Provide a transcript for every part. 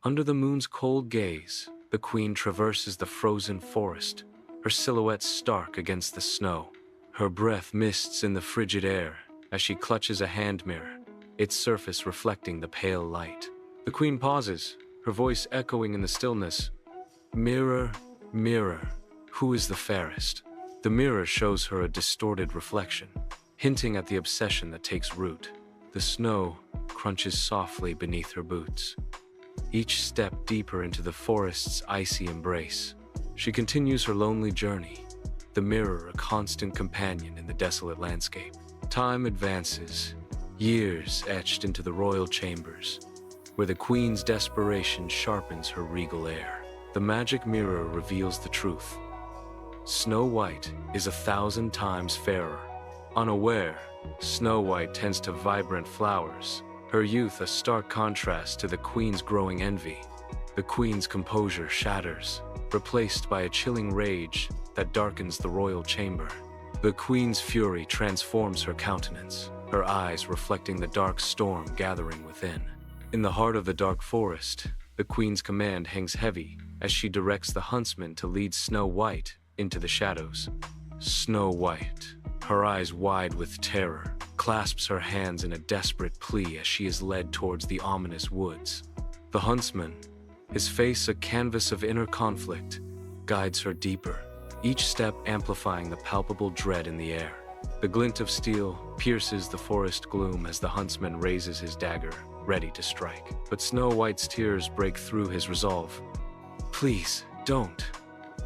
Under the moon's cold gaze, the queen traverses the frozen forest, her silhouette stark against the snow. Her breath mists in the frigid air as she clutches a hand mirror, its surface reflecting the pale light. The queen pauses, her voice echoing in the stillness. Mirror, mirror, who is the fairest? The mirror shows her a distorted reflection, hinting at the obsession that takes root. The snow crunches softly beneath her boots, each step deeper into the forest's icy embrace. She continues her lonely journey, the mirror a constant companion in the desolate landscape. Time advances, years etched into the royal chambers, where the queen's desperation sharpens her regal air. The magic mirror reveals the truth. Snow White is 1,000 times fairer. Unaware, Snow White tends to vibrant flowers, her youth a stark contrast to the queen's growing envy. The queen's composure shatters, replaced by a chilling rage that darkens the royal chamber. The queen's fury transforms her countenance, her eyes reflecting the dark storm gathering within. In the heart of the dark forest, the queen's command hangs heavy as she directs the huntsman to lead Snow White into the shadows. Snow White, her eyes wide with terror, clasps her hands in a desperate plea as she is led towards the ominous woods. The huntsman, his face a canvas of inner conflict, guides her deeper, each step amplifying the palpable dread in the air. The glint of steel pierces the forest gloom as the huntsman raises his dagger, ready to strike. But Snow White's tears break through his resolve. "Please, don't.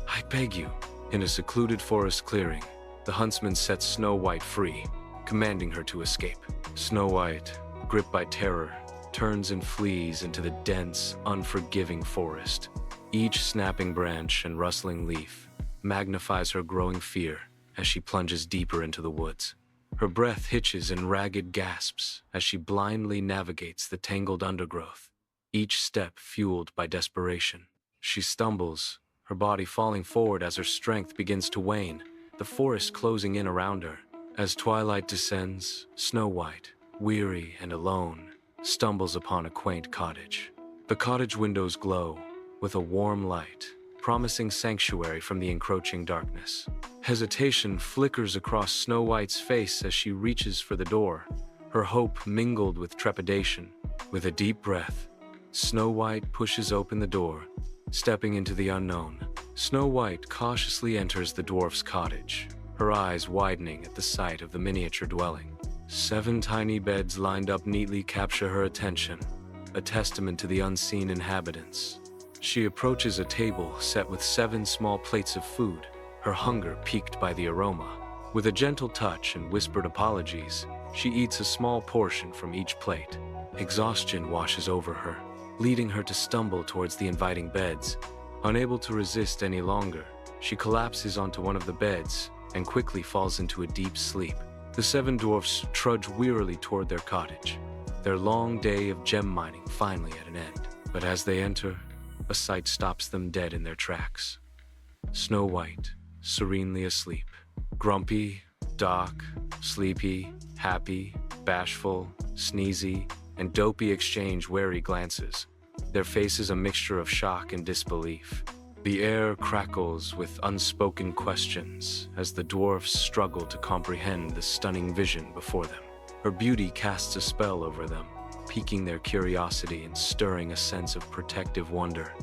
I beg you." In a secluded forest clearing, the huntsman sets Snow White free, commanding her to escape. Snow White, gripped by terror, turns and flees into the dense, unforgiving forest. Each snapping branch and rustling leaf magnifies her growing fear as she plunges deeper into the woods. Her breath hitches in ragged gasps as she blindly navigates the tangled undergrowth, each step fueled by desperation. She stumbles, her body falling forward as her strength begins to wane, the forest closing in around her. As twilight descends, Snow White, weary and alone, stumbles upon a quaint cottage. The cottage windows glow with a warm light, promising sanctuary from the encroaching darkness. Hesitation flickers across Snow White's face as she reaches for the door, her hope mingled with trepidation. With a deep breath, Snow White pushes open the door, stepping into the unknown. Snow White cautiously enters the dwarf's cottage, her eyes widening at the sight of the miniature dwelling. 7 tiny beds lined up neatly capture her attention, a testament to the unseen inhabitants. She approaches a table set with 7 small plates of food, her hunger piqued by the aroma. With a gentle touch and whispered apologies, she eats a small portion from each plate. Exhaustion washes over her, leading her to stumble towards the inviting beds. Unable to resist any longer, she collapses onto one of the beds and quickly falls into a deep sleep. The 7 dwarfs trudge wearily toward their cottage, their long day of gem mining finally at an end. But as they enter, a sight stops them dead in their tracks. Snow White, serenely asleep. Grumpy, dark, sleepy, happy, bashful, sneezy, and dopey exchange wary glances, their faces a mixture of shock and disbelief. The air crackles with unspoken questions as the dwarfs struggle to comprehend the stunning vision before them. Her beauty casts a spell over them, piquing their curiosity and stirring a sense of protective wonder.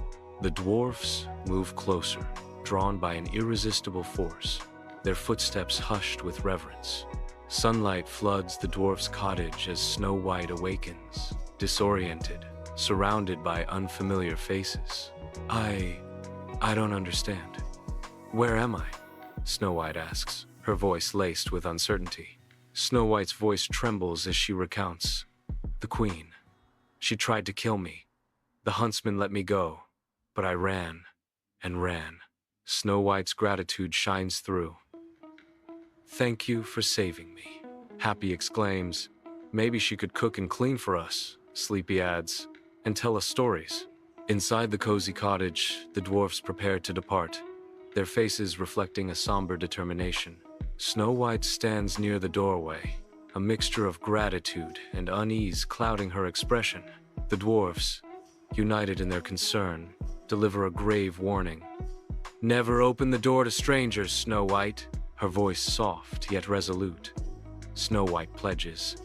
The dwarfs move closer, drawn by an irresistible force, their footsteps hushed with reverence. Sunlight floods the dwarf's cottage as Snow White awakens, disoriented, surrounded by unfamiliar faces. I don't understand. Where am I? Snow White asks, her voice laced with uncertainty. Snow White's voice trembles as she recounts. The queen. She tried to kill me. The huntsman let me go, but I ran and ran. Snow White's gratitude shines through. Thank you for saving me, Happy exclaims. Maybe she could cook and clean for us, Sleepy adds, and tell us stories. Inside the cozy cottage, the dwarfs prepare to depart, their faces reflecting a somber determination. Snow White stands near the doorway, a mixture of gratitude and unease clouding her expression. The dwarfs, united in their concern, deliver a grave warning. "Never open the door to strangers, Snow White." Her voice soft yet resolute. Snow White pledges,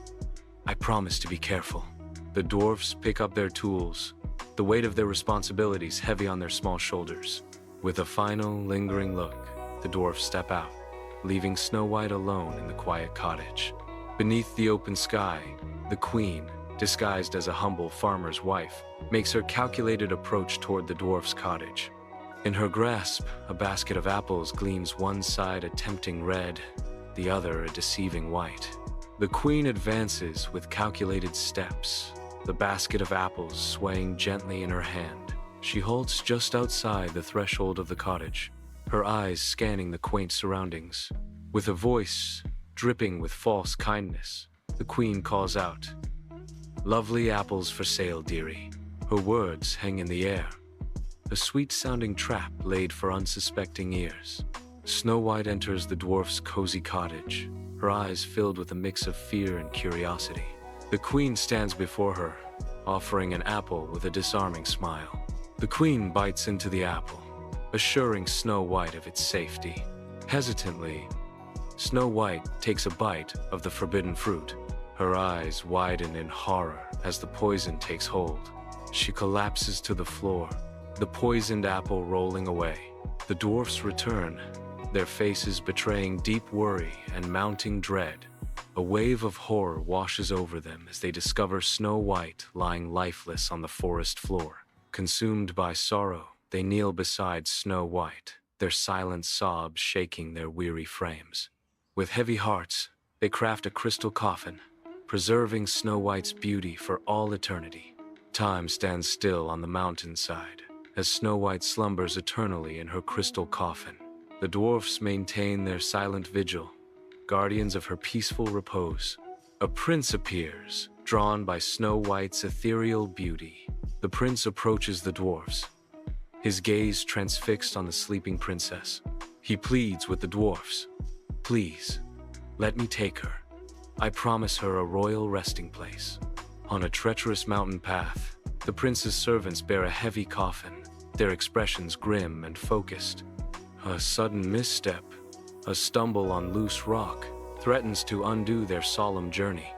"I promise to be careful." The dwarfs pick up their tools, the weight of their responsibilities heavy on their small shoulders. With a final, lingering look, the dwarfs step out, leaving Snow White alone in the quiet cottage. Beneath the open sky, the queen, disguised as a humble farmer's wife, makes her calculated approach toward the dwarf's cottage. In her grasp, a basket of apples gleams, one side a tempting red, the other a deceiving white. The queen advances with calculated steps, the basket of apples swaying gently in her hand. She halts just outside the threshold of the cottage, her eyes scanning the quaint surroundings. With a voice dripping with false kindness, the queen calls out, "Lovely apples for sale, dearie." Her words hang in the air, a sweet-sounding trap laid for unsuspecting ears. Snow White enters the dwarf's cozy cottage, her eyes filled with a mix of fear and curiosity. The queen stands before her, offering an apple with a disarming smile. The queen bites into the apple, assuring Snow White of its safety. Hesitantly, Snow White takes a bite of the forbidden fruit. Her eyes widen in horror as the poison takes hold. She collapses to the floor, the poisoned apple rolling away. The dwarfs return, their faces betraying deep worry and mounting dread. A wave of horror washes over them as they discover Snow White lying lifeless on the forest floor. Consumed by sorrow, they kneel beside Snow White, their silent sobs shaking their weary frames. With heavy hearts, they craft a crystal coffin, preserving Snow White's beauty for all eternity. Time stands still on the mountainside, as Snow White slumbers eternally in her crystal coffin. The dwarfs maintain their silent vigil, guardians of her peaceful repose. A prince appears, drawn by Snow White's ethereal beauty. The prince approaches the dwarfs, his gaze transfixed on the sleeping princess. He pleads with the dwarfs, "Please, let me take her. I promise her a royal resting place." On a treacherous mountain path, the prince's servants bear a heavy coffin, their expressions grim and focused. A sudden misstep, a stumble on loose rock, threatens to undo their solemn journey.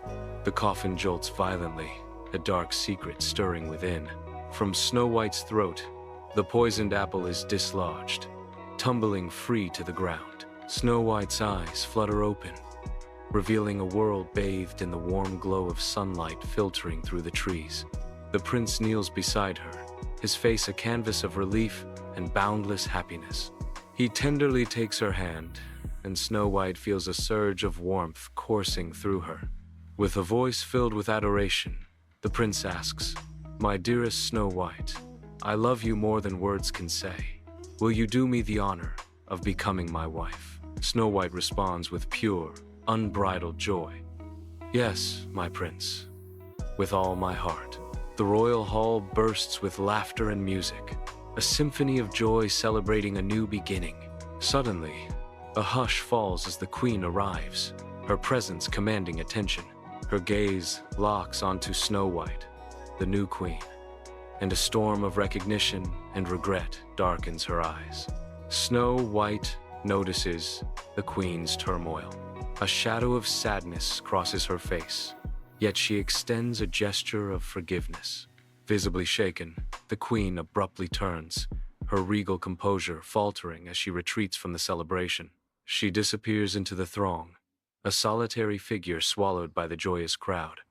The coffin jolts violently, a dark secret stirring within. From Snow White's throat, the poisoned apple is dislodged, tumbling free to the ground. Snow White's eyes flutter open, revealing a world bathed in the warm glow of sunlight filtering through the trees. The prince kneels beside her, his face a canvas of relief and boundless happiness. He tenderly takes her hand, and Snow White feels a surge of warmth coursing through her. With a voice filled with adoration, the prince asks, "My dearest Snow White, I love you more than words can say. Will you do me the honor of becoming my wife?" Snow White responds with pure, unbridled joy. "Yes, my prince, with all my heart." The royal hall bursts with laughter and music, a symphony of joy celebrating a new beginning. Suddenly, a hush falls as the queen arrives, her presence commanding attention. Her gaze locks onto Snow White, the new queen, and a storm of recognition and regret darkens her eyes. Snow White notices the queen's turmoil. A shadow of sadness crosses her face, yet she extends a gesture of forgiveness. Visibly shaken, the queen abruptly turns, her regal composure faltering as she retreats from the celebration. She disappears into the throng, a solitary figure swallowed by the joyous crowd.